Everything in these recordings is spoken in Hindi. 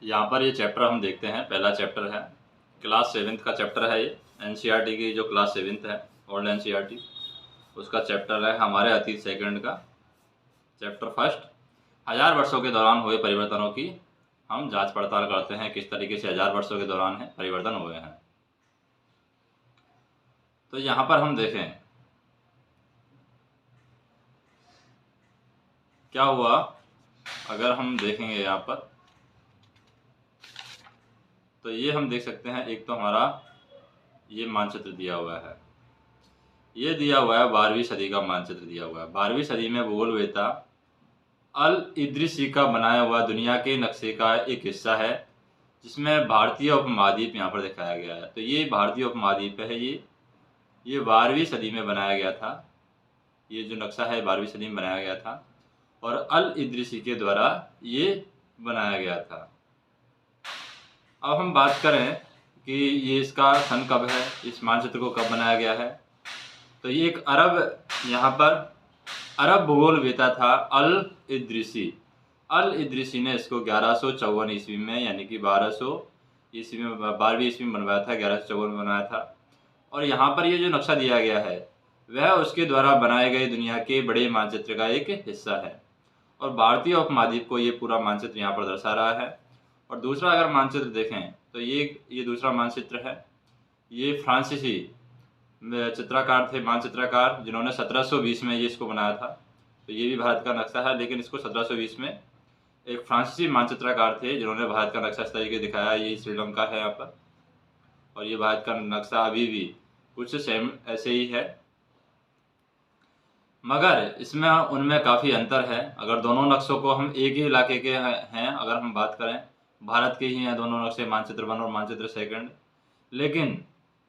यहाँ पर ये चैप्टर हम देखते हैं, पहला चैप्टर है, क्लास 7th का चैप्टर है ये। एनसीईआरटी की जो क्लास 7th है, ओल्ड एनसीईआरटी, उसका चैप्टर है हमारे अतीत सेकंड का चैप्टर फर्स्ट। 1000 वर्षों के दौरान हुए परिवर्तनों की हम जांच पड़ताल करते हैं, किस तरीके से 1000 वर्षों के दौरान है परिवर्तन हुए हैं। तो यहाँ पर हम देखें क्या हुआ। अगर हम देखेंगे यहाँ पर तो ये हम देख सकते हैं, एक तो हमारा ये मानचित्र दिया हुआ है, ये दिया हुआ है 12वीं सदी का मानचित्र दिया हुआ है। 12वीं सदी में भूगोलवेत्ता अल इद्रिसी का बनाया हुआ दुनिया के नक्शे का एक हिस्सा है, जिसमें भारतीय उपमहाद्वीप यहाँ पर दिखाया गया है। तो ये भारतीय उपमहाद्वीप है, ये 12वीं सदी में बनाया गया था। ये जो नक्शा है 12वीं सदी में बनाया गया था और अल इद्रिसी के द्वारा ये बनाया गया था। अब हम बात करें कि ये इसका सन कब है, इस मानचित्र को कब बनाया गया है। तो ये एक यहाँ पर अरब भूगोलवेत्ता था अल इद्रिसी। अल इद्रिसी ने इसको 1154 ईस्वी में, यानी कि 1200 ईस्वी में, 12वीं ईस्वी में बनवाया था, 1154 में बनवाया था। और यहाँ पर ये जो नक्शा दिया गया है वह उसके द्वारा बनाए गए दुनिया के बड़े मानचित्र का एक हिस्सा है और भारतीय उपमहाद्वीप को ये पूरा मानचित्र यहाँ पर दर्शा रहा है। और दूसरा अगर मानचित्र देखें तो ये दूसरा मानचित्र है। ये फ्रांसीसी चित्रकार थे, मानचित्रकार, जिन्होंने 1720 में ये इसको बनाया था। तो ये भी भारत का नक्शा है, लेकिन इसको 1720 में एक फ्रांसीसी मानचित्रकार थे जिन्होंने भारत का नक्शा इस तरीके दिखाया। ये श्रीलंका है यहाँ पर, और ये भारत का नक्शा अभी भी कुछ सेम ऐसे ही है, मगर इसमें उनमें काफ़ी अंतर है। अगर दोनों नक्शों को हम एक ही इलाके के हैं, अगर हम बात करें, भारत के ही हैं दोनों नक्शे, मानचित्र 1 और मानचित्र 2, लेकिन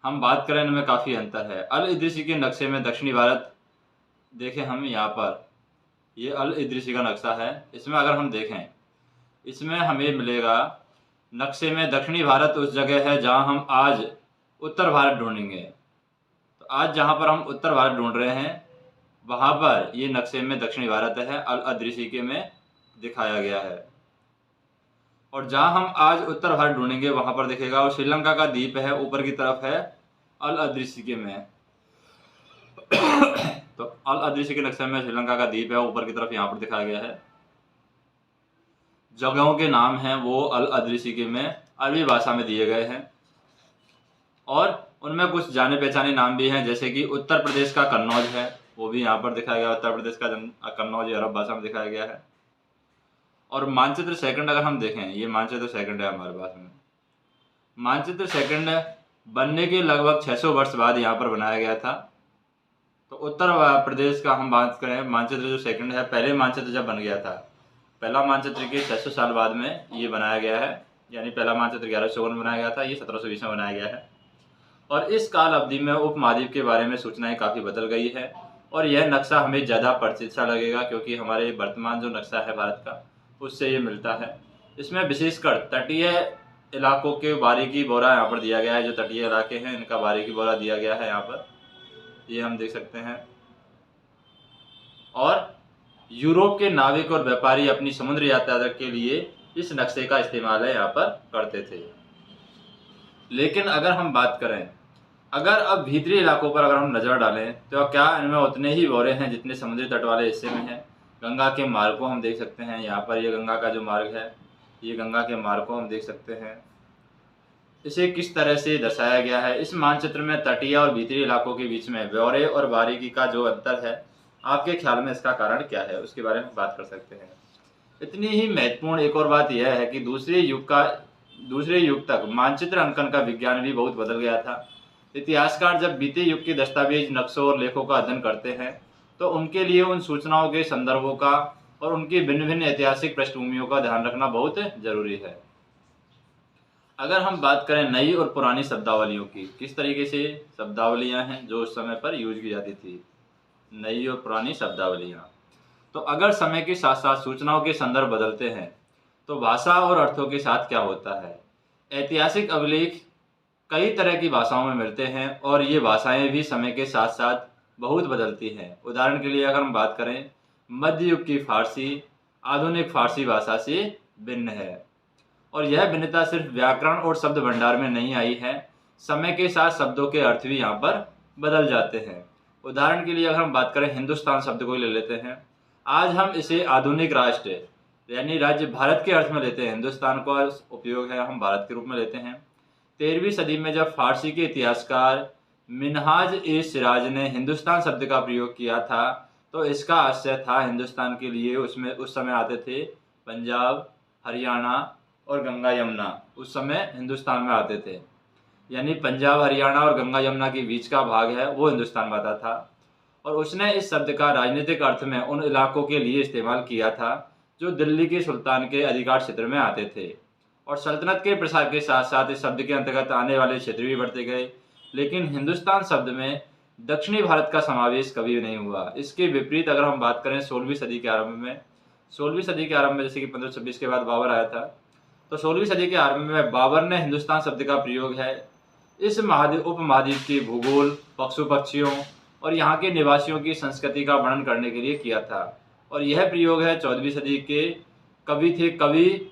हम बात करें इनमें काफ़ी अंतर है। अल इद्रिसी के नक्शे में दक्षिणी भारत देखें हम यहाँ पर, ये अल इद्रिसी का नक्शा है। इसमें अगर हम देखें, इसमें हमें मिलेगा नक्शे में दक्षिणी भारत उस जगह है जहाँ हम आज उत्तर भारत ढूंढेंगे। तो आज जहाँ पर हम उत्तर भारत ढूंढ रहे हैं वहाँ पर ये नक्शे में दक्षिणी भारत है, अल इद्रिसी के में दिखाया गया है। और जहाँ हम आज उत्तर भारत ढूंढेंगे वहाँ पर दिखेगा, और श्रीलंका का द्वीप है ऊपर की तरफ है, अल इद्रिसी के में। तो अल इद्रिसी के नक्शे में श्रीलंका का द्वीप है ऊपर की तरफ, यहाँ पर दिखाया गया है। जगहों के नाम हैं वो अल इद्रिसी के में अरबी भाषा में दिए गए हैं, और उनमें कुछ जाने पहचाने नाम भी हैं, जैसे कि उत्तर प्रदेश का कन्नौज है, वो भी यहाँ पर दिखाया गया। उत्तर प्रदेश का कन्नौज अरब भाषा में दिखाया गया है। और मानचित्र 2 अगर हम देखें, ये मानचित्र 2 है हमारे पास में। मानचित्र 2 बनने के लगभग 600 वर्ष बाद यहाँ पर बनाया गया था। तो उत्तर प्रदेश का हम बात करें, मानचित्र जो 2 है, पहले मानचित्र जब बन गया था, पहला मानचित्र के 600 साल बाद में ये बनाया गया है, यानी पहला मानचित्र 1154 में बनाया गया था, ये 1720 में बनाया गया है। और इस काल अवधि में उपमहाद्वीप के बारे में सूचनाएं काफ़ी बदल गई है, और यह नक्शा हमें ज़्यादा परिचित सा लगेगा क्योंकि हमारे वर्तमान जो नक्शा है भारत का उससे ये मिलता है। इसमें विशेषकर तटीय इलाकों के बारीकी ब्यौरा यहाँ पर दिया गया है। जो तटीय इलाके हैं इनका बारीकी ब्यौरा दिया गया है यहाँ पर, ये हम देख सकते हैं। और यूरोप के नाविक और व्यापारी अपनी समुद्र यात्रा के लिए इस नक्शे का इस्तेमाल यहाँ पर करते थे। लेकिन अगर हम बात करें, अगर अब भीतरी इलाकों पर अगर हम नज़र डालें तो क्या इनमें उतने ही ब्यौरे हैं जितने समुद्री तट वाले हिस्से में हैं। गंगा के मार्ग को हम देख सकते हैं, यहाँ पर ये गंगा का जो मार्ग है, ये गंगा के मार्ग को हम देख सकते हैं। इसे किस तरह से दर्शाया गया है इस मानचित्र में, तटीय और भीतरी इलाकों के बीच में ब्यौरे और बारीकी का जो अंतर है, आपके ख्याल में इसका कारण क्या है, उसके बारे में बात कर सकते हैं। इतनी ही महत्वपूर्ण एक और बात यह है कि दूसरे युग तक मानचित्र अंकन का विज्ञान भी बहुत बदल गया था। इतिहासकार जब बीते युग के दस्तावेज, नक्शों और लेखों का अध्ययन करते हैं तो उनके लिए उन सूचनाओं के संदर्भों का और उनकी भिन्न भिन्न ऐतिहासिक पृष्ठभूमियों का ध्यान रखना बहुत जरूरी है। अगर हम बात करें नई और पुरानी शब्दावलियों की, किस तरीके से शब्दावलियां हैं जो उस समय पर यूज की जाती थी, नई और पुरानी शब्दावलियां। तो अगर समय के साथ साथ सूचनाओं के संदर्भ बदलते हैं तो भाषा और अर्थों के साथ क्या होता है। ऐतिहासिक अभिलेख कई तरह की भाषाओं में मिलते हैं और ये भाषाएं भी समय के साथ साथ बहुत बदलती हैं। उदाहरण के लिए अगर हम बात करें, मध्य युग की फारसी आधुनिक फारसी भाषा से भिन्न है। और यह भिन्नता सिर्फ व्याकरण और शब्द भंडार में नहीं आई है, समय के साथ शब्दों के अर्थ भी यहाँ पर बदल जाते हैं। उदाहरण के लिए अगर हम बात करें हिंदुस्तान शब्द को ले लेते हैं, आज हम इसे आधुनिक राष्ट्र यानी राज्य भारत के अर्थ में लेते हैं। हिंदुस्तान का उपयोग है हम भारत के रूप में लेते हैं। 13वीं सदी में जब फारसी के इतिहासकार मिनहाज ए सिराज ने हिंदुस्तान शब्द का प्रयोग किया था, तो इसका आशय था हिंदुस्तान के लिए उसमें उस समय आते थे पंजाब, हरियाणा और गंगा यमुना उस समय हिंदुस्तान में आते थे। यानी पंजाब, हरियाणा और गंगा यमुना के बीच का भाग है वो हिंदुस्तान में आता था। और उसने इस शब्द का राजनीतिक अर्थ में उन इलाकों के लिए इस्तेमाल किया था जो दिल्ली के सुल्तान के अधिकार क्षेत्र में आते थे। और सल्तनत के प्रसार के साथ साथ इस शब्द के अंतर्गत आने वाले क्षेत्र भी बढ़ते गए, लेकिन हिंदुस्तान शब्द में दक्षिणी भारत का समावेश कभी नहीं हुआ। इसके विपरीत अगर हम बात करें 16वीं सदी के आरंभ में जैसे कि 1526 के बाद बाबर आया था, तो 16वीं सदी के आरंभ में बाबर ने हिंदुस्तान शब्द का प्रयोग है इस उपमहाद्वीप के भूगोल, पशु पक्षियों और यहाँ के निवासियों की संस्कृति का वर्णन करने के लिए किया था। और यह प्रयोग है 14वीं सदी के कवि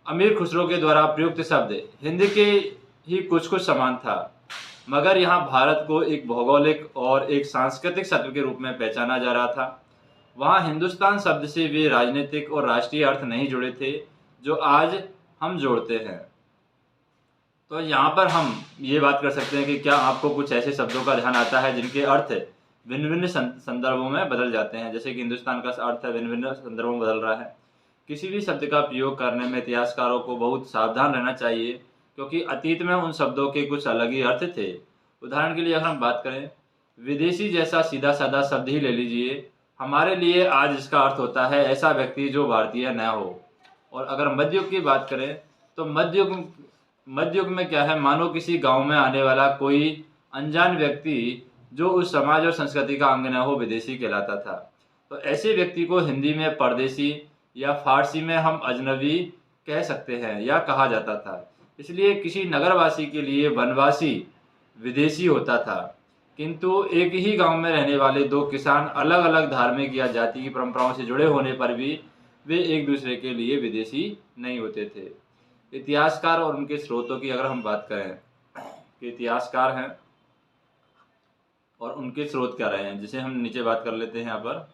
अमीर खुसरो के द्वारा प्रयुक्त शब्द हिंद के ही कुछ समान था, मगर यहाँ भारत को एक भौगोलिक और एक सांस्कृतिक सत्व के रूप में पहचाना जा रहा था। वहाँ हिंदुस्तान शब्द से वे राजनीतिक और राष्ट्रीय अर्थ नहीं जुड़े थे जो आज हम जोड़ते हैं। तो यहाँ पर हम ये बात कर सकते हैं कि क्या आपको कुछ ऐसे शब्दों का ध्यान आता है जिनके अर्थ भिन्न भिन्न संदर्भों में बदल जाते हैं, जैसे कि हिंदुस्तान का अर्थ भिन्न भिन्न संदर्भों में बदल रहा है। किसी भी शब्द का प्रयोग करने में इतिहासकारों को बहुत सावधान रहना चाहिए, क्योंकि अतीत में उन शब्दों के कुछ अलग ही अर्थ थे। उदाहरण के लिए अगर हम बात करें विदेशी जैसा सीधा साधा शब्द ही ले लीजिए, हमारे लिए आज इसका अर्थ होता है ऐसा व्यक्ति जो भारतीय न हो। और अगर मध्ययुग की बात करें तो मध्ययुग में क्या है, मानो किसी गांव में आने वाला कोई अनजान व्यक्ति जो उस समाज और संस्कृति का अंग न हो विदेशी कहलाता था। तो ऐसे व्यक्ति को हिंदी में परदेशी या फारसी में हम अजनबी कह सकते हैं या कहा जाता था। इसलिए किसी नगरवासी के लिए वनवासी विदेशी होता था, किंतु एक ही गांव में रहने वाले दो किसान अलग अलग धार्मिक या जाति की परंपराओं से जुड़े होने पर भी वे एक दूसरे के लिए विदेशी नहीं होते थे। इतिहासकार और उनके स्रोतों की अगर हम बात करें कि इतिहासकार हैं और उनके स्रोत क्या रहे हैं, जिसे हम नीचे बात कर लेते हैं यहाँ पर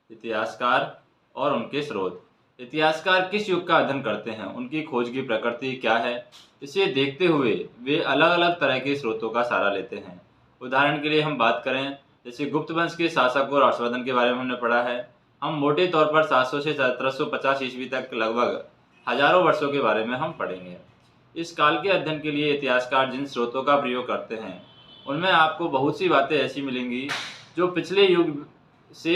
इतिहासकार और उनके स्रोत। इतिहासकार किस युग का अध्ययन करते हैं, उनकी खोज की प्रकृति क्या है, इसे देखते हुए वे अलग अलग तरह के स्रोतों का सहारा लेते हैं। उदाहरण के लिए हम बात करें जैसे गुप्त वंश के शासक और हर्षवर्धन के बारे में हमने पढ़ा है। हम मोटे तौर पर 700 से 1750 ईस्वी तक लगभग हजारों वर्षों के बारे में हम पढ़ेंगे। इस काल के अध्ययन के लिए इतिहासकार जिन स्रोतों का प्रयोग करते हैं उनमें आपको बहुत सी बातें ऐसी मिलेंगी जो पिछले युग से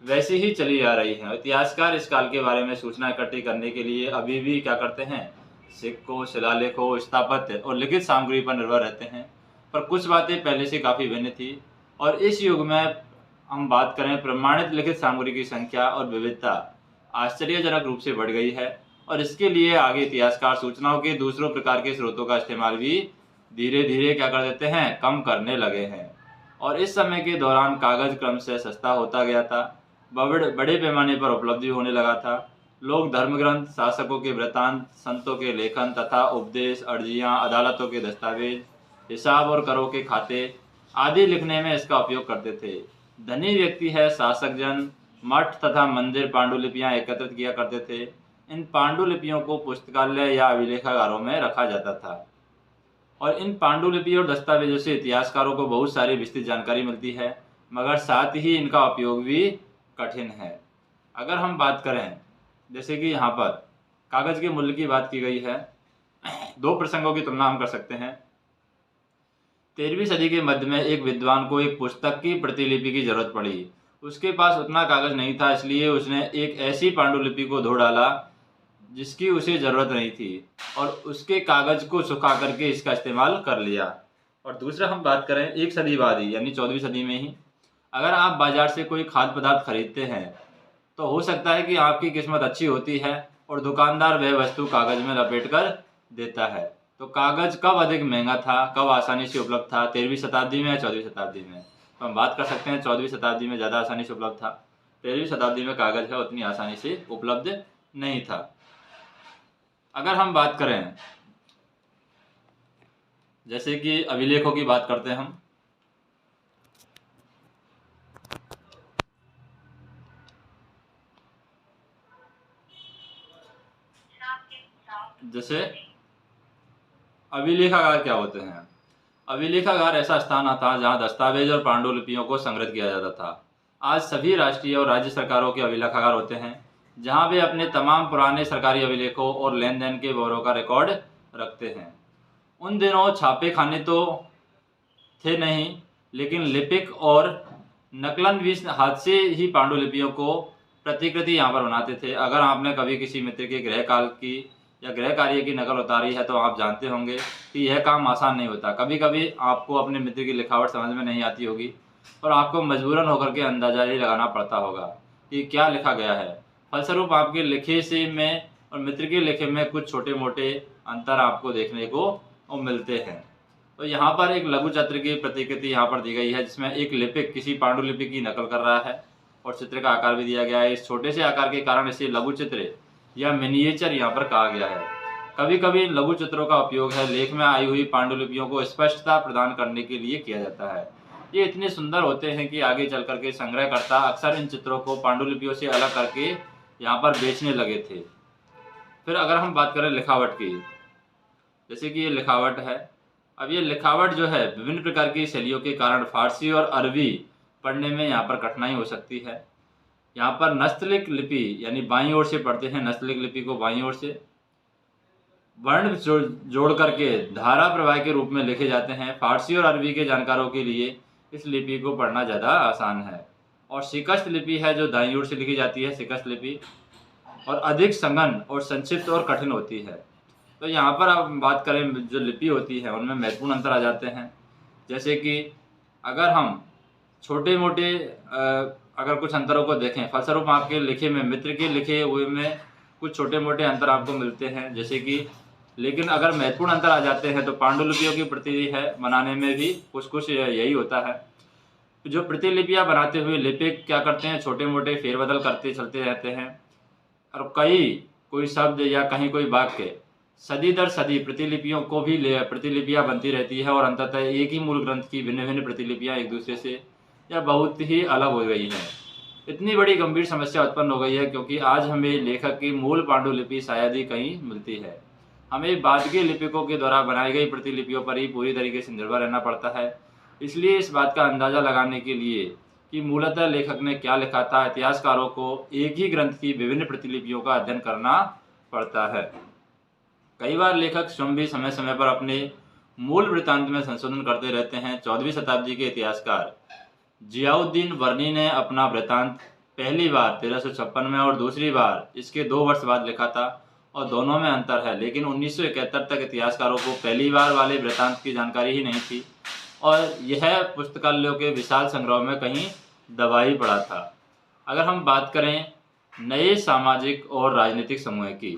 वैसे ही चली आ रही हैं। इतिहासकार इस काल के बारे में सूचना इकट्ठी करने के लिए अभी भी क्या करते हैं, सिक्कों, शिलालेखों, स्थापत्य और लिखित सामग्री पर निर्भर रहते हैं। पर कुछ बातें पहले से काफ़ी भिन्न थी और इस युग में हम बात करें प्रमाणित लिखित सामग्री की संख्या और विविधता आश्चर्यजनक रूप से बढ़ गई है। और इसके लिए आगे इतिहासकार सूचनाओं के दूसरों प्रकार के स्रोतों का इस्तेमाल भी धीरे धीरे क्या कर देते हैं, कम करने लगे हैं। और इस समय के दौरान कागज क्रमशः सस्ता होता गया था, बड़े पैमाने पर उपलब्धि होने लगा था। लोग धर्मग्रंथ, शासकों के वृत्तांत, संतों के लेखन तथा उपदेश, अर्जियां, अदालतों के दस्तावेज, हिसाब और करों के खाते आदि लिखने में इसका उपयोग करते थे। धनी व्यक्ति है शासक जन मठ तथा मंदिर पांडुलिपियां एकत्रित किया करते थे। इन पांडुलिपियों को पुस्तकालय या अभिलेखागारों में रखा जाता था और इन पांडुलिपि और दस्तावेजों से इतिहासकारों को बहुत सारी विस्तृत जानकारी मिलती है, मगर साथ ही इनका उपयोग भी कठिन है। अगर हम बात करें जैसे कि यहाँ पर कागज के मूल्य की बात की गई है, दो प्रसंगों की तुलना हम कर सकते हैं। 13वीं सदी के मध्य में एक विद्वान को एक पुस्तक की प्रतिलिपि की जरूरत पड़ी। उसके पास उतना कागज नहीं था, इसलिए उसने एक ऐसी पांडुलिपि को धो डाला जिसकी उसे ज़रूरत नहीं थी और उसके कागज़ को सुखा करके इसका इस्तेमाल कर लिया। और दूसरा हम बात करें एक सदी बाद ही यानी 14वीं सदी में ही, अगर आप बाज़ार से कोई खाद्य पदार्थ खरीदते हैं तो हो सकता है कि आपकी किस्मत अच्छी होती है और दुकानदार वह वस्तु कागज़ में लपेट कर देता है। तो कागज़ कब अधिक महंगा था, कब आसानी से उपलब्ध था, 13वीं शताब्दी में या 14वीं शताब्दी में? तो हम बात कर सकते हैं 14वीं शताब्दी में ज़्यादा आसानी से उपलब्ध था। 13वीं शताब्दी में कागज़ है उतनी आसानी से उपलब्ध नहीं था। अगर हम बात करें, जैसे कि अभिलेखों की बात करते हैं हम, जैसे अभिलेखागार क्या होते हैं। अभिलेखागार ऐसा स्थान था जहां दस्तावेज और पांडुलिपियों को संग्रहित किया जाता था। आज सभी राष्ट्रीय और राज्य सरकारों के अभिलेखागार होते हैं, जहां वे अपने तमाम पुराने सरकारी अभिलेखों और लेन देन के ब्यौरों का रिकॉर्ड रखते हैं। उन दिनों छापे खाने तो थे नहीं, लेकिन लिपिक और नकलन भी हाथ से ही पांडुलिपियों को प्रतिकृति यहाँ पर बनाते थे। अगर आपने कभी किसी मित्र के गृह काल की या गृह कार्य की नकल उतारी है तो आप जानते होंगे कि यह काम आसान नहीं होता। कभी कभी आपको अपने मित्र की लिखावट समझ में नहीं आती होगी और आपको मजबूरन होकर के अंदाजा ही लगाना पड़ता होगा कि क्या लिखा गया है। फलस्वरूप आपके लिखे से में और मित्र के लिखे में कुछ छोटे मोटे अंतर आपको देखने को मिलते हैं। तो यहाँ पर एक लघु चित्र की प्रतिकृति यहाँ पर दी गई है, जिसमें एक लिपिक किसी पांडुलिपि की नकल कर रहा है और चित्र का आकार भी दिया गया है। इस छोटे से आकार के कारण इसे लघु चित्र या मिनिएचर यहाँ पर कहा गया है। कभी कभी इन लघु चित्रों का उपयोग है लेख में आई हुई पांडुलिपियों को स्पष्टता प्रदान करने के लिए किया जाता है। ये इतने सुंदर होते हैं कि आगे चल करके संग्रहकर्ता अक्सर इन चित्रों को पांडुलिपियों से अलग करके यहाँ पर बेचने लगे थे। फिर अगर हम बात करें लिखावट की, जैसे कि ये लिखावट है। अब ये लिखावट जो है विभिन्न प्रकार की शैलियों के कारण फारसी और अरबी पढ़ने में यहाँ पर कठिनाई हो सकती है। यहाँ पर नस्तलिक लिपि यानी बाईं ओर से पढ़ते हैं, नस्तलिक लिपि को बाईं ओर से वर्ण जोड़ करके धारा प्रवाह के रूप में लिखे जाते हैं। फारसी और अरबी के जानकारों के लिए इस लिपि को पढ़ना ज़्यादा आसान है। और शिकस्त लिपि है जो दाईं ओर से लिखी जाती है, शिकस्त लिपि, और अधिक संघन और संक्षिप्त और कठिन होती है। तो यहाँ पर आप बात करें जो लिपि होती है उनमें महत्वपूर्ण अंतर आ जाते हैं। जैसे कि अगर हम छोटे मोटे अगर कुछ अंतरों को देखें, फलस्वरूप आपके लिखे में मित्र के लिखे हुए में कुछ छोटे मोटे अंतर आपको मिलते हैं, जैसे कि, लेकिन अगर महत्वपूर्ण अंतर आ जाते हैं तो पांडुलिपियों की प्रति है बनाने में भी कुछ यही होता है। जो प्रतिलिपियाँ बनाते हुए लिपिक क्या करते हैं, छोटे मोटे फेरबदल करते चलते रहते हैं और कोई शब्द या कहीं कोई वाक्य सदी दर सदी प्रतिलिपियों को भी प्रतिलिपियाँ बनती रहती है और अंततः एक ही मूल ग्रंथ की भिन्न भिन्न प्रतिलिपियाँ एक दूसरे से या बहुत ही अलग हो गई हैं। इतनी बड़ी गंभीर समस्या उत्पन्न हो गई है क्योंकि आज हमें लेखक की मूल पांडुलिपि शायद ही कहीं मिलती है। हमें बाद के लिपिकों के द्वारा बनाई गई प्रतिलिपियों पर ही पूरी तरीके से निर्भर रहना पड़ता है। इसलिए इस बात का अंदाज़ा लगाने के लिए कि मूलतः लेखक ने क्या लिखा था, इतिहासकारों को एक ही ग्रंथ की विभिन्न प्रतिलिपियों का अध्ययन करना पड़ता है। कई बार लेखक स्वयं भी समय समय पर अपने मूल वृत्तांत में संशोधन करते रहते हैं। 14वीं शताब्दी के इतिहासकार जियाउद्दीन वर्नी ने अपना वृत्तांत पहली बार 1356 में और दूसरी बार इसके 2 वर्ष बाद लिखा था और दोनों में अंतर है, लेकिन 1971 तक इतिहासकारों को पहली बार वाले वृत्तांत की जानकारी ही नहीं थी और यह पुस्तकालयों के विशाल संग्रह में कहीं दबा ही पड़ा था। अगर हम बात करें नए सामाजिक और राजनीतिक समूह की,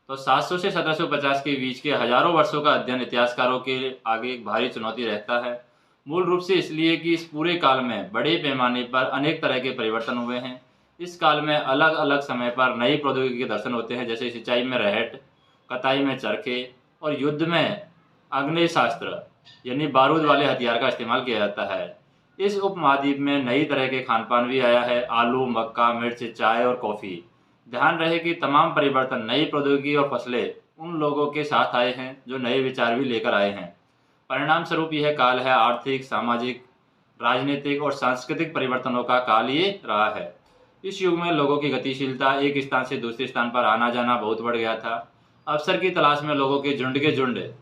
तो 700 से 1750 के बीच के हजारों वर्षों का अध्ययन इतिहासकारों के आगे एक भारी चुनौती रहता है। मूल रूप से इसलिए कि इस पूरे काल में बड़े पैमाने पर अनेक तरह के परिवर्तन हुए हैं। इस काल में अलग अलग समय पर नई प्रौद्योगिकी के दर्शन होते हैं, जैसे सिंचाई में रहट, कताई में चरखे और युद्ध में आग्नेयास्त्र यानी बारूद वाले हथियार का इस्तेमाल किया जाता है। इस उपमहाद्वीप में नई तरह के खान पान भी आया है, आलू, मक्का, मिर्च, चाय और कॉफ़ी। ध्यान रहे कि तमाम परिवर्तन, नई प्रौद्योगिकी और फसलें उन लोगों के साथ आए हैं जो नए विचार भी लेकर आए हैं। परिणाम स्वरूप यह काल है आर्थिक, सामाजिक, राजनीतिक और सांस्कृतिक परिवर्तनों का काल ये रहा है। इस युग में लोगों की गतिशीलता, एक स्थान से दूसरे स्थान पर आना जाना बहुत बढ़ गया था। अवसर की तलाश में लोगों के झुंड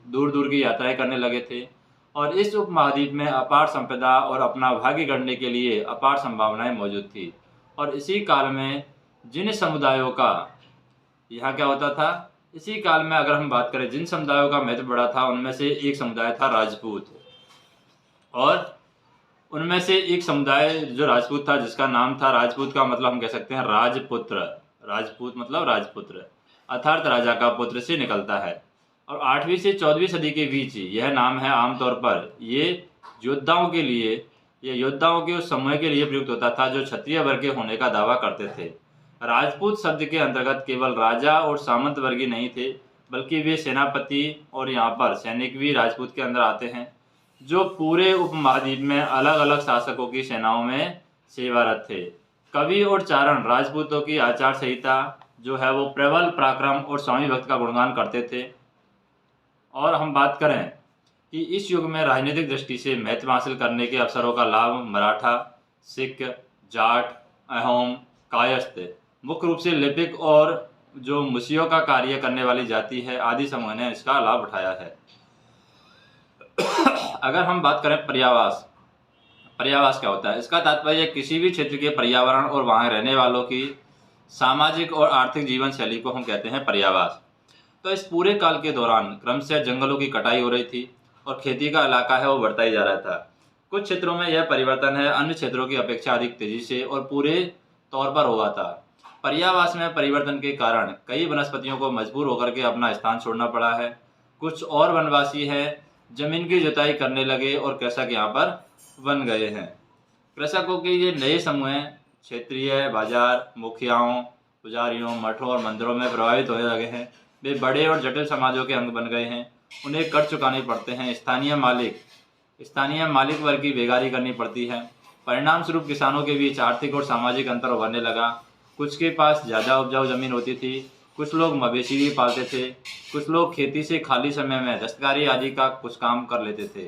दूर दूर की यात्राएं करने लगे थे और इस उपमहाद्वीप में अपार संपदा और अपना भाग्य गढ़ने के लिए अपार संभावनाएं मौजूद थी। और इसी काल में जिन समुदायों का यहाँ क्या होता था, इसी काल में अगर हम बात करें जिन समुदायों का महत्व बढ़ा था, उनमें से एक समुदाय था राजपूत। और उनमें से एक समुदाय जो राजपूत था, जिसका नाम था, राजपूत का मतलब हम कह सकते हैं राजपुत्र। राजपूत मतलब राजपुत्र, अर्थात राजा का पुत्र से निकलता है। और 8वीं से 14वीं सदी के बीच यह नाम है आमतौर पर ये योद्धाओं के लिए या योद्धाओं के उस समूह के लिए प्रयुक्त होता था जो क्षत्रिय वर्ग के होने का दावा करते थे। राजपूत शब्द के अंतर्गत केवल राजा और सामंत वर्ग ही नहीं थे, बल्कि वे सेनापति और यहाँ पर सैनिक भी राजपूत के अंदर आते हैं, जो पूरे उपमहाद्वीप में अलग अलग शासकों की सेनाओं में सेवारत थे। कवि और चारण राजपूतों की आचार संहिता जो है वो प्रबल, पराक्रम और स्वामी भक्त का गुणगान करते थे। और हम बात करें कि इस युग में राजनीतिक दृष्टि से महत्व हासिल करने के अवसरों का लाभ मराठा, सिख, जाट, अहोम, कायस्थ, मुख्य रूप से लिपिक और जो मुसियों का कार्य करने वाली जाति है आदि समूह ने इसका लाभ उठाया है। अगर हम बात करें पर्यावास, पर्यावास क्या होता है? इसका तात्पर्य किसी भी क्षेत्र के पर्यावरण और वहाँ रहने वालों की सामाजिक और आर्थिक जीवन शैली को हम कहते हैं पर्यावास। तो इस पूरे काल के दौरान क्रमशः जंगलों की कटाई हो रही थी और खेती का इलाका है वो बढ़ता ही जा रहा था। कुछ क्षेत्रों में यह परिवर्तन है अन्य क्षेत्रों की अपेक्षा अधिक तेजी से और पूरे तौर पर हुआ था। पर्यावास में परिवर्तन के कारण कई वनस्पतियों को मजबूर होकर के अपना स्थान छोड़ना पड़ा है। कुछ और वनवासी है जमीन की जुताई करने लगे और कृषक यहाँ पर बन गए हैं। कृषकों के ये नए समूह क्षेत्रीय बाजार, मुखियाओं, पुजारियों, मठों और मंदिरों में प्रभावित होने लगे हैं। वे बड़े और जटिल समाजों के अंग बन गए हैं। उन्हें कर चुकाने पड़ते हैं। स्थानीय मालिक वर्ग की बेगारी करनी पड़ती है। परिणाम स्वरूप किसानों के बीच आर्थिक और सामाजिक अंतर उभरने लगा। कुछ के पास ज़्यादा उपजाऊ जमीन होती थी, कुछ लोग मवेशी भी पालते थे, कुछ लोग खेती से खाली समय में दस्तकारी आदि का कुछ काम कर लेते थे।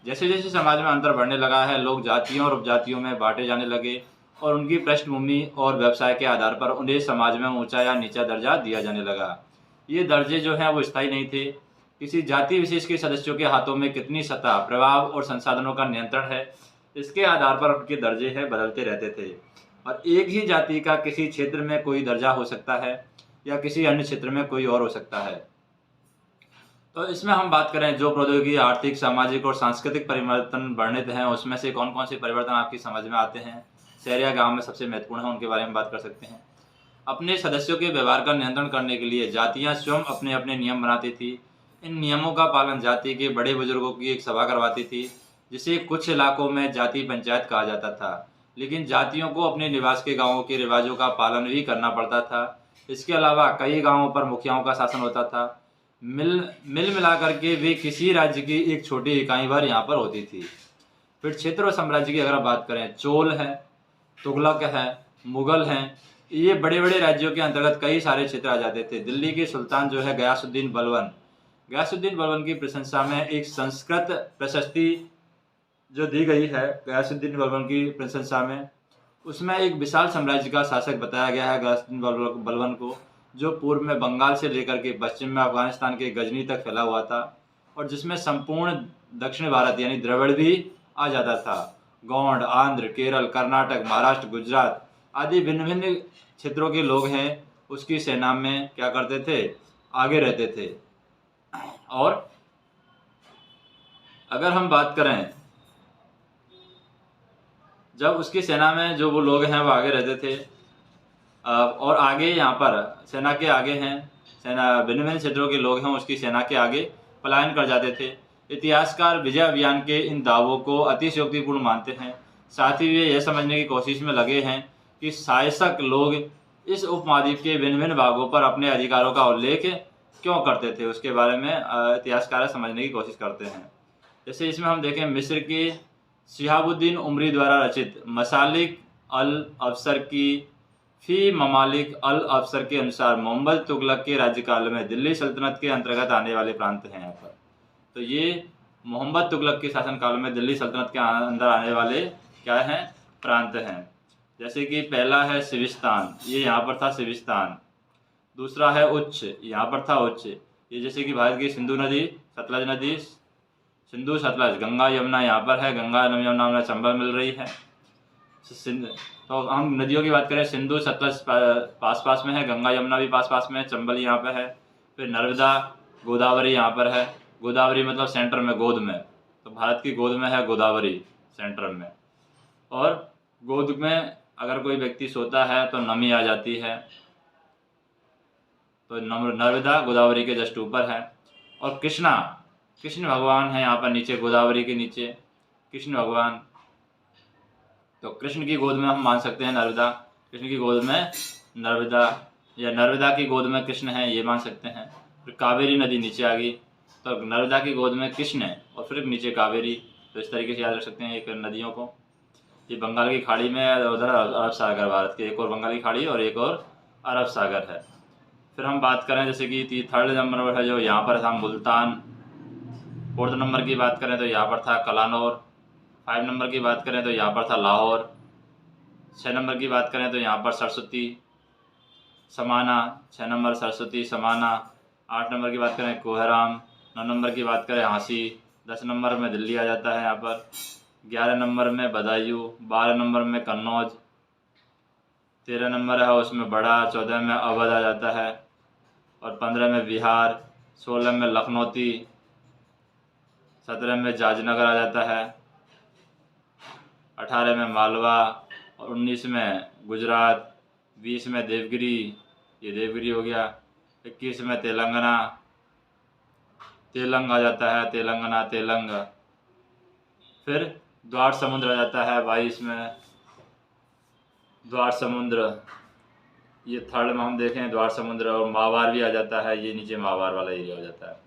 जैसे जैसे समाज में अंतर बढ़ने लगा है, लोग जातियों और उपजातियों में बांटे जाने लगे और उनकी पृष्ठभूमि और व्यवसाय के आधार पर उन्हें समाज में ऊंचा या नीचा दर्जा दिया जाने लगा। ये दर्जे जो हैं वो स्थायी नहीं थे। किसी जाति विशेष के सदस्यों के हाथों में कितनी सत्ता, प्रभाव और संसाधनों का नियंत्रण है, इसके आधार पर उनके दर्जे हैं बदलते रहते थे। और एक ही जाति का किसी क्षेत्र में कोई दर्जा हो सकता है या किसी अन्य क्षेत्र में कोई और हो सकता है। तो इसमें हम बात करें जो प्रौद्योगिकी, आर्थिक, सामाजिक और सांस्कृतिक परिवर्तन वर्णित हैं, उसमें से कौन कौन से परिवर्तन आपकी समझ में आते हैं, शहर या गाँव में सबसे महत्वपूर्ण है, उनके बारे में बात कर सकते हैं। अपने सदस्यों के व्यवहार का नियंत्रण करने के लिए जातियां स्वयं अपने अपने नियम बनाती थी। इन नियमों का पालन जाति के बड़े बुजुर्गों की एक सभा करवाती थी, जिसे कुछ इलाकों में जाति पंचायत कहा जाता था। लेकिन जातियों को अपने निवास के गांवों के रिवाजों का पालन भी करना पड़ता था। इसके अलावा कई गांवों पर मुखियाओं का शासन होता था। मिल मिला करके वे किसी राज्य की एक छोटी इकाई भर यहाँ पर होती थी। फिर क्षेत्र और साम्राज्य की अगर बात करें, चोल है, तुगलक है, मुगल हैं, ये बड़े बड़े राज्यों के अंतर्गत कई सारे क्षेत्र आ जाते थे। दिल्ली के सुल्तान जो है गयासुद्दीन बलबन की प्रशंसा में एक संस्कृत प्रशस्ति जो दी गई है गयासुद्दीन बलबन की प्रशंसा में, उसमें एक विशाल साम्राज्य का शासक बताया गया है गयासुद्दीन बलबन को, जो पूर्व में बंगाल से लेकर के पश्चिम में अफगानिस्तान के गजनी तक फैला हुआ था और जिसमें संपूर्ण दक्षिण भारत यानी द्रविड़ भी आ जाता था। गौंड, आंध्र, केरल, कर्नाटक, महाराष्ट्र, गुजरात आदि भिन्न भिन्न क्षेत्रों के लोग हैं उसकी सेना में क्या करते थे, आगे रहते थे। और अगर हम बात करें जब उसकी सेना में जो वो लोग हैं वो आगे रहते थे और आगे यहाँ पर सेना के आगे हैं, सेना भिन्न भिन्न क्षेत्रों के लोग हैं उसकी सेना के आगे पलायन कर जाते थे। इतिहासकार विजय अभियान के इन दावों को अतिशयोक्तिपूर्ण मानते हैं। साथ ही वे यह समझने की कोशिश में लगे हैं कि शासक लोग इस उपमहाद्वीप के भिन्न भिन्न भागों पर अपने अधिकारों का उल्लेख क्यों करते थे, उसके बारे में इतिहासकार समझने की कोशिश करते हैं। जैसे इसमें हम देखें, मिस्र के शिहाबुद्दीन उमरी द्वारा रचित मसालिक अल अफसर की फी ममालिक अल अफसर के अनुसार मोहम्मद तुगलक के राज्यकाल में दिल्ली सल्तनत के अंतर्गत आने वाले प्रांत हैं यहाँ पर। तो ये मोहम्मद तुगलक के शासनकाल में दिल्ली सल्तनत के अंदर आने वाले क्या हैं, प्रांत हैं। जैसे कि पहला है सिविस्तान, ये यहाँ पर था सिविस्तान। दूसरा है उच्च, यहाँ पर था उच्च। ये जैसे कि भारत की सिंधु नदी, सतलज नदी, सिंधु सतलज, गंगा यमुना यहाँ पर है, गंगा यमुना में चंबल मिल रही है। तो हम नदियों की बात करें, सिंधु सतलज पास पास में है, गंगा यमुना भी पास पास में है, चंबल यहाँ पर है। फिर नर्मदा, गोदावरी यहाँ पर है। गोदावरी मतलब सेंटर में, गोद में, तो भारत की गोद में है गोदावरी सेंटर में। और गोद में अगर कोई व्यक्ति सोता है तो नमी आ जाती है, तो नर्मदा गोदावरी के जस्ट ऊपर है। और कृष्ण भगवान है यहाँ पर नीचे, गोदावरी के नीचे कृष्ण भगवान, तो कृष्ण की गोद में हम मान सकते हैं नर्मदा, कृष्ण की गोद में नर्मदा या नर्मदा की गोद में कृष्ण है, ये मान सकते हैं। फिर कावेरी नदी नीचे आ गई, तो नर्मदा की गोद में कृष्ण और फिर नीचे कावेरी। तो इस तरीके से याद रख सकते हैं एक नदियों को। ये बंगाल की खाड़ी में, उधर अरब सागर, भारत के एक और बंगाल की खाड़ी और एक और अरब सागर है। फिर हम बात करें जैसे कि थर्ड नंबर पर है जो यहाँ पर था मुल्तान। फोर्थ नंबर की बात करें तो यहाँ पर था कलानौर। 5 नंबर की बात करें तो यहाँ पर था लाहौर। 6 नंबर की बात करें तो यहाँ पर सरस्वती समाना, 6 नंबर सरस्वती समाना। 8 नंबर की बात करें कोहराम। 9 नंबर की बात करें हांसी। 10 नंबर में दिल्ली आ जाता है यहाँ पर। 11 नंबर में बदायूं। 12 नंबर में कन्नौज। 13 नंबर है उसमें बड़ा। 14 में अवध आ जाता है और 15 में बिहार। 16 में लखनौती। 17 में जाजनगर आ जाता है। 18 में मालवा और 19 में गुजरात। 20 में देवगिरी, ये देवगिरी हो गया। 21 में तेलंगाना, तेलंग आ जाता है, तेलंगाना तेलंग। फिर द्वार समुद्र आ जाता है 22 में, द्वार समुद्र। ये थर्ड में हम देखें द्वार समुद्र। और मावार भी आ जाता है, ये नीचे मावार वाला एरिया हो जाता है।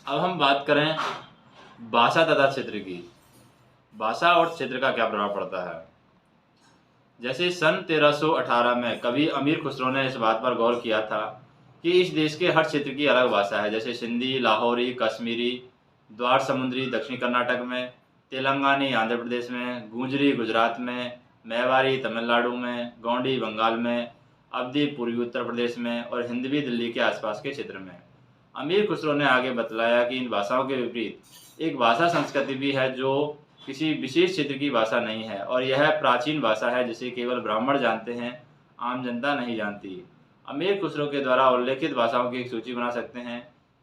अब हम बात करें भाषा तथा क्षेत्र की। भाषा और क्षेत्र का क्या प्रभाव पड़ता है। जैसे सन 1318 में कवि अमीर खुसरो ने इस बात पर गौर किया था कि इस देश के हर क्षेत्र की अलग भाषा है, जैसे सिंधी, लाहौरी, कश्मीरी, द्वार समुद्री दक्षिणी कर्नाटक में, तेलंगानी आंध्र प्रदेश में, गुजरी गुजरात में, मेवाड़ी तमिलनाडु में, गोंडी बंगाल में, अवधी पूर्वी उत्तर प्रदेश में और हिंदवी दिल्ली के आसपास के क्षेत्र में। अमीर खुसरो ने आगे बतलाया कि इन भाषाओं के विपरीत एक भाषा संस्कृति भी है जो किसी विशेष क्षेत्र की भाषा नहीं है और यह प्राचीन भाषा है जिसे केवल ब्राह्मण जानते हैं, आम जनता नहीं जानती। अमीर खुसरो के द्वारा उल्लेखित भाषाओं की एक सूची बना सकते हैं।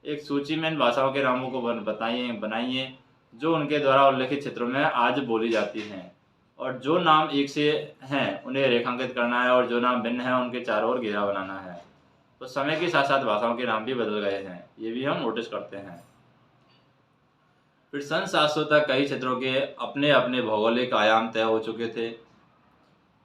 एक सूची में इन भाषाओं के नामों को बनाइए जो उनके द्वारा उल्लेखित क्षेत्रों में आज बोली जाती हैं, और जो नाम एक से हैं उन्हें रेखांकित करना है और जो नाम भिन्न हैं उनके चारों ओर घेरा बनाना है। तो समय के साथ साथ भाषाओं के नाम भी बदल गए हैं, ये भी हम नोटिस करते हैं। फिर सन 700 तक कई क्षेत्रों के अपने अपने भौगोलिक आयाम तय हो चुके थे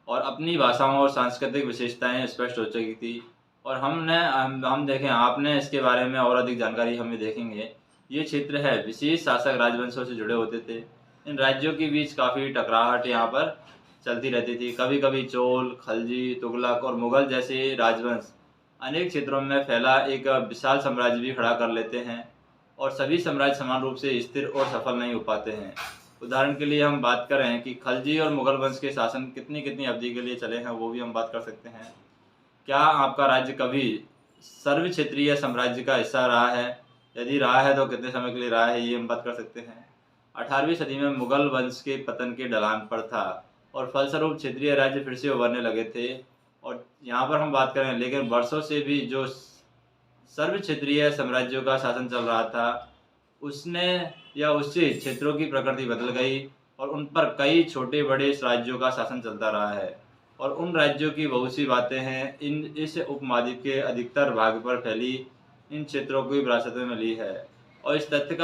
और अपनी भाषाओं और सांस्कृतिक विशेषताएं स्पष्ट हो चुकी थी। और हम देखें, आपने इसके बारे में और अधिक जानकारी हमें देखेंगे। ये क्षेत्र है विशेष शासक राजवंशों से जुड़े होते थे। इन राज्यों के बीच काफ़ी टकराहट यहाँ पर चलती रहती थी। कभी कभी चोल, खलजी, तुगलक और मुगल जैसे राजवंश अनेक क्षेत्रों में फैला एक विशाल साम्राज्य भी खड़ा कर लेते हैं और सभी साम्राज्य समान रूप से स्थिर और सफल नहीं हो पाते हैं। उदाहरण के लिए हम बात करें कि खलजी और मुगल वंश के शासन कितनी कितनी अवधि के लिए चले हैं, वो भी हम बात कर सकते हैं। क्या आपका राज्य कभी सर्व क्षेत्रीय साम्राज्य का हिस्सा रहा है? यदि रहा है तो कितने समय के लिए रहा है, ये हम बात कर सकते हैं। 18वीं सदी में मुगल वंश के पतन के ढलान पर था और फलस्वरूप क्षेत्रीय राज्य फिर से उभरने लगे थे। और यहाँ पर हम बात करें, लेकिन वर्षों से भी जो सर्व क्षेत्रीय साम्राज्यों का शासन चल रहा था उसने या उससे क्षेत्रों की प्रकृति बदल गई और उन पर कई छोटे बड़े राज्यों का शासन चलता रहा है और उन राज्यों की बहुत सी बातें हैं इस उपमहाद्वीप के अधिकतर भाग पर फैली इन क्षेत्रों को विरासत में मिली है। और इस तथ्य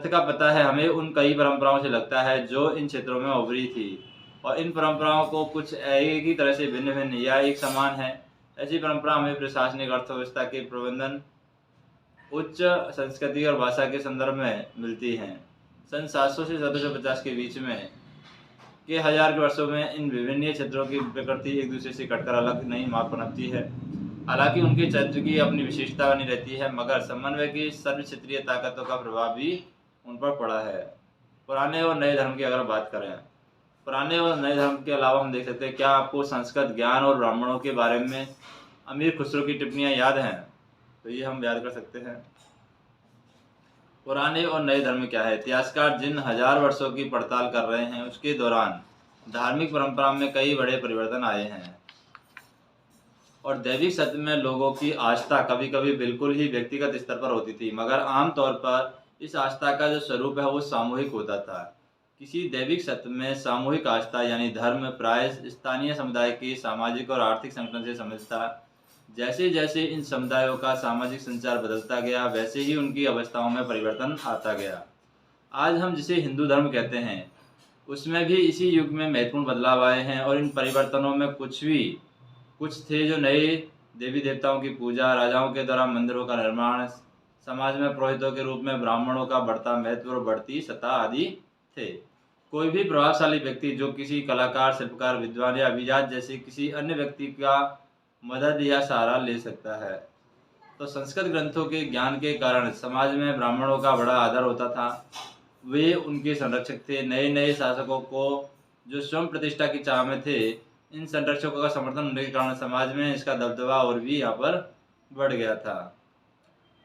का पता है हमें उन कई परंपराओं से लगता है जो इन क्षेत्रों में उभरी थी और इन परंपराओं को कुछ एक ही तरह से भिन्न भिन्न या एक समान है। ऐसी परंपरा हमें प्रशासनिक अर्थव्यवस्था के प्रबंधन, उच्च संस्कृति और भाषा के संदर्भ में मिलती हैं। सन 700 से 1750 के बीच में के हजार के वर्षों में इन विभिन्न क्षेत्रों की प्रकृति एक दूसरे से कटकर अलग नई माप पनपती है। हालांकि उनके चरित्र की अपनी विशेषता बनी रहती है, मगर समन्वय की सर्व क्षेत्रीय ताकतों का प्रभाव भी उन पर पड़ा है। पुराने और नए धर्म की अगर बात करें, पुराने और नए धर्म के अलावा हम देख सकते हैं, क्या आपको संस्कृत ज्ञान और ब्राह्मणों के बारे में अमीर खुसरो की टिप्पणियां याद हैं? तो ये हम याद कर सकते हैं। पुराने और नए धर्म क्या है? इतिहासकार जिन हजार वर्षों की पड़ताल कर रहे हैं उसके दौरान धार्मिक परंपरा में कई बड़े परिवर्तन आए हैं और दैविक सत्य में लोगों की आस्था कभी कभी बिल्कुल ही व्यक्तिगत स्तर पर होती थी, मगर आमतौर पर इस आस्था का जो स्वरूप है वो सामूहिक होता था। किसी दैविक सत्य में सामूहिक आस्था यानी धर्म प्राय स्थानीय समुदाय के सामाजिक और आर्थिक संगठन से समझता। जैसे जैसे इन समुदायों का सामाजिक संचार बदलता गया वैसे ही उनकी अवस्थाओं में परिवर्तन आता गया। आज हम जिसे हिंदू धर्म कहते हैं उसमें भी इसी युग में महत्वपूर्ण बदलाव आए हैं और इन परिवर्तनों में कुछ थे जो नए देवी देवताओं की पूजा, राजाओं के द्वारा मंदिरों का निर्माण, समाज में पुरोहितों के रूप में ब्राह्मणों का बढ़ता महत्व और बढ़ती सत्ता आदि थे। कोई भी प्रभावशाली व्यक्ति जो किसी कलाकार, शिल्पकार, विद्वान या अभिजात जैसे किसी अन्य व्यक्ति का मदद या सहारा ले सकता है। तो संस्कृत ग्रंथों के ज्ञान के कारण समाज में ब्राह्मणों का बड़ा आदर होता था। वे उनके संरक्षक थे। नए नए शासकों को जो स्वयं प्रतिष्ठा की चाह में थे, इन संरक्षकों का समर्थन होने के कारण समाज में इसका दबदबा और भी यहाँ पर बढ़ गया था।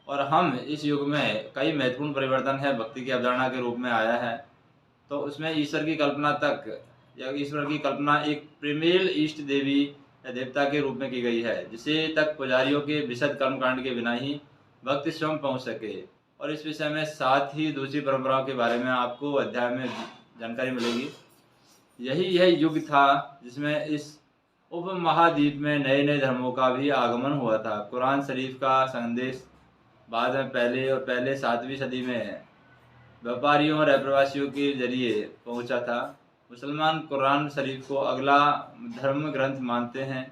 और हम इस युग में कई महत्वपूर्ण परिवर्तन है भक्ति की अवधारणा के रूप में आया है। तो उसमें ईश्वर की कल्पना तक या ईश्वर की कल्पना एक प्रेमेल इष्ट देवी या देवता के रूप में की गई है, जिसे तक पुजारियों के विशद कर्मकांड के बिना ही भक्त स्वयं पहुंच सके। और इस विषय में साथ ही दूसरी परंपराओं के बारे में आपको अध्याय में जानकारी मिलेगी। यही यह युग था जिसमें इस उपमहाद्वीप में नए नए धर्मों का भी आगमन हुआ था। कुरान शरीफ का संदेश बाद में पहले 7वीं सदी में व्यापारियों और अप्रवासियों के जरिए पहुंचा था। मुसलमान कुरान शरीफ को अगला धर्म ग्रंथ मानते हैं,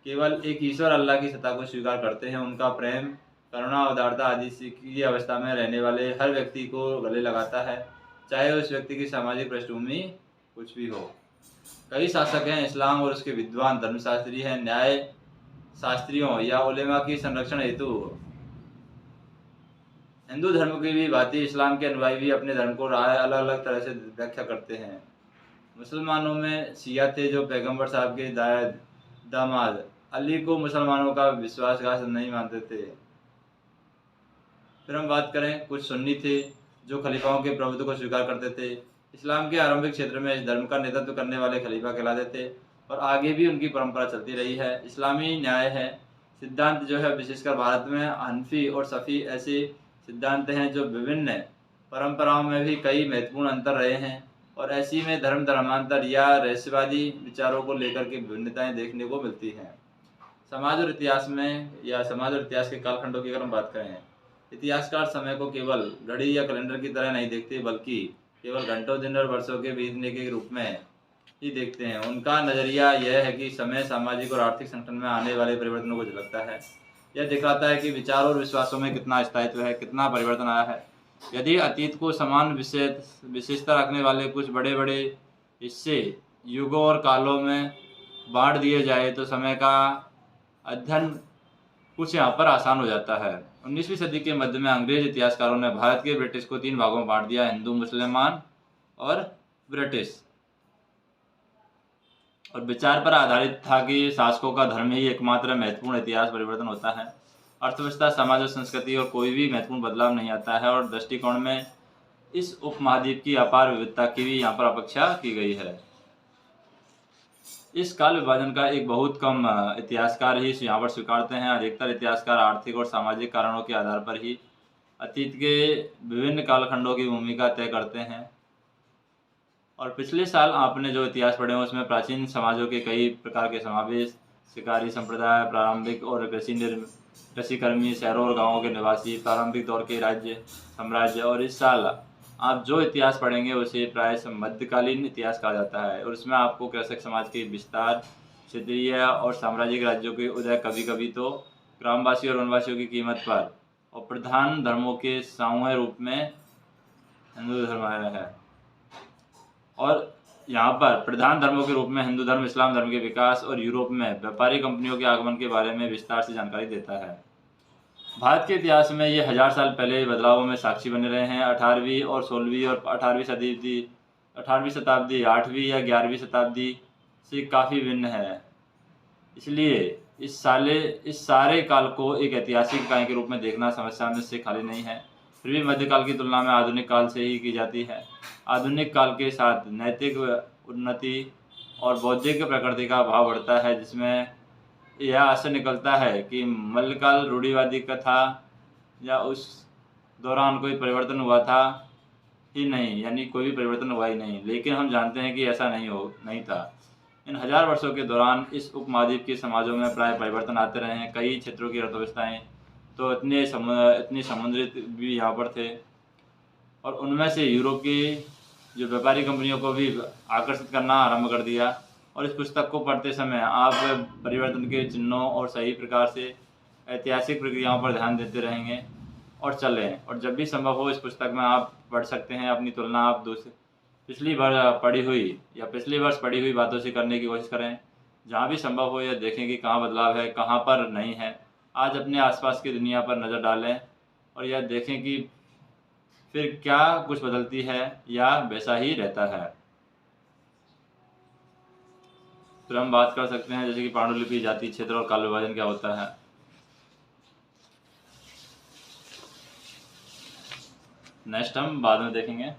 केवल एक ईश्वर अल्लाह की सत्ता को स्वीकार करते हैं। उनका प्रेम, करुणा, उदारता आदि की अवस्था में रहने वाले हर व्यक्ति को गले लगाता है, चाहे उस व्यक्ति की सामाजिक पृष्ठभूमि कुछ भी हो। कई शासक हैं इस्लाम और उसके विद्वान धर्मशास्त्री हैं, न्याय शास्त्रियों या उलेमा की संरक्षण हेतु हिंदू धर्म की भी भांति इस्लाम के अनुयायी भी अपने धर्म को राय अलग अलग तरह से व्याख्या करते हैं। मुसलमानों में शिया थे जो पैगंबर साहब के दामाद अली को मुसलमानों का विश्वासघात नहीं मानते थे। फिर हम बात करें, कुछ सुन्नी थे जो खलीफाओं के प्रभुत्व को स्वीकार करते थे। इस्लाम के आरंभिक क्षेत्र में इस धर्म का नेतृत्व करने वाले खलीफा कहलाते थे और आगे भी उनकी परंपरा चलती रही है। इस्लामी न्याय है सिद्धांत जो है विशेषकर भारत में हनफी और सफ़ी ऐसे सिद्धांत हैं जो विभिन्न परंपराओं में भी कई महत्वपूर्ण अंतर रहे हैं और ऐसी में धर्मांतर या रहस्यवादी विचारों को लेकर के भिन्नताएं देखने को मिलती हैं। समाज और इतिहास के कालखंडों की अगर हम बात करें, इतिहासकार समय को केवल घड़ी या कैलेंडर की तरह नहीं देखते बल्कि केवल घंटों, दिन और वर्षों के बीतने के रूप में ही देखते हैं। उनका नज़रिया यह है कि समय सामाजिक और आर्थिक संगठन में आने वाले परिवर्तनों को झलकता है। यह दिखाता है कि विचार और विश्वासों में कितना स्थायित्व है, कितना परिवर्तन आया है। यदि अतीत को समान विशेषता रखने वाले कुछ बड़े बड़े हिस्से युगों और कालों में बांट दिए जाए तो समय का अध्ययन कुछ यहाँ पर आसान हो जाता है। 19वीं सदी के मध्य में अंग्रेज इतिहासकारों ने भारत के ब्रिटिश को 3 भागों में बांट दिया, हिंदू, मुसलमान और ब्रिटिश। और विचार पर आधारित था कि शासकों का धर्म ही एकमात्र महत्वपूर्ण इतिहास परिवर्तन होता है। अर्थव्यवस्था, समाज और संस्कृति और कोई भी महत्वपूर्ण बदलाव नहीं आता है। और दृष्टिकोण में इस उपमहाद्वीप की अपार विविधता की भी यहाँ पर अपेक्षा की गई है। इस काल विभाजन का एक बहुत कम इतिहासकार ही यहाँ पर स्वीकारते हैं। अधिकतर इतिहासकार आर्थिक और सामाजिक कारणों के आधार पर ही अतीत के विभिन्न कालखंडों की भूमिका तय करते हैं। और पिछले साल आपने जो इतिहास पढ़े हैं उसमें प्राचीन समाजों के कई प्रकार के समावेश, शिकारी संप्रदाय, प्रारंभिक और कृषिकर्मी, शहरों और गांवों के निवासी, प्रारंभिक दौर के राज्य साम्राज्य। और इस साल आप जो इतिहास पढ़ेंगे उसे प्राय मध्यकालीन इतिहास कहा जाता है। और इसमें आपको कृषक समाज के विस्तार, क्षेत्रीय और साम्राज्यिक राज्यों के उदय, कभी कभी तो ग्रामवासी और वनवासियों की कीमत पर, और प्रधान धर्मों के सामूहिक रूप में हिंदू धर्म आया है। और यहाँ पर प्रधान धर्मों के रूप में हिंदू धर्म, इस्लाम धर्म के विकास और यूरोप में व्यापारी कंपनियों के आगमन के बारे में विस्तार से जानकारी देता है। भारत के इतिहास में ये 1000 साल पहले बदलावों में साक्षी बने रहे हैं। 18वीं और 16वीं और 18वीं शताब्दी 8वीं या 11वीं शताब्दी से काफ़ी भिन्न है। इसलिए इस सारे काल को एक ऐतिहासिक इकाई के रूप में देखना समस्या में से खाली नहीं है। फिर भी मध्यकाल की तुलना में आधुनिक काल से ही की जाती है। आधुनिक काल के साथ नैतिक उन्नति और बौद्धिक प्रकृति का भाव बढ़ता है, जिसमें यह आशय निकलता है कि मल्लकाल रूढ़िवादी का था या उस दौरान कोई परिवर्तन हुआ था ही नहीं, यानी कोई भी परिवर्तन हुआ ही नहीं। लेकिन हम जानते हैं कि ऐसा नहीं था। इन 1000 वर्षों के दौरान इस उपमहाद्वीप के समाजों में प्राय परिवर्तन आते रहे हैं। कई क्षेत्रों की अर्थव्यवस्थाएं तो इतनी समुद्रित भी यहाँ पर थे और उनमें से यूरोप की जो व्यापारी कंपनियों को भी आकर्षित करना आरंभ कर दिया। और इस पुस्तक को पढ़ते समय आप परिवर्तन के चिन्हों और सही प्रकार से ऐतिहासिक प्रक्रियाओं पर ध्यान देते रहेंगे और चलें। और जब भी संभव हो इस पुस्तक में आप पढ़ सकते हैं, अपनी तुलना आप पिछली बार पढ़ी हुई या पिछले वर्ष पढ़ी हुई बातों से करने की कोशिश करें। जहाँ भी संभव हो यह देखें कि कहाँ बदलाव है, कहाँ पर नहीं है। आज अपने आसपास की दुनिया पर नज़र डालें और यह देखें कि फिर क्या कुछ बदलती है या वैसा ही रहता है। फिर हम बात कर सकते हैं जैसे कि पांडुलिपि, जाति, क्षेत्र और काल विभाजन क्या होता है। नेक्स्ट हम बाद में देखेंगे।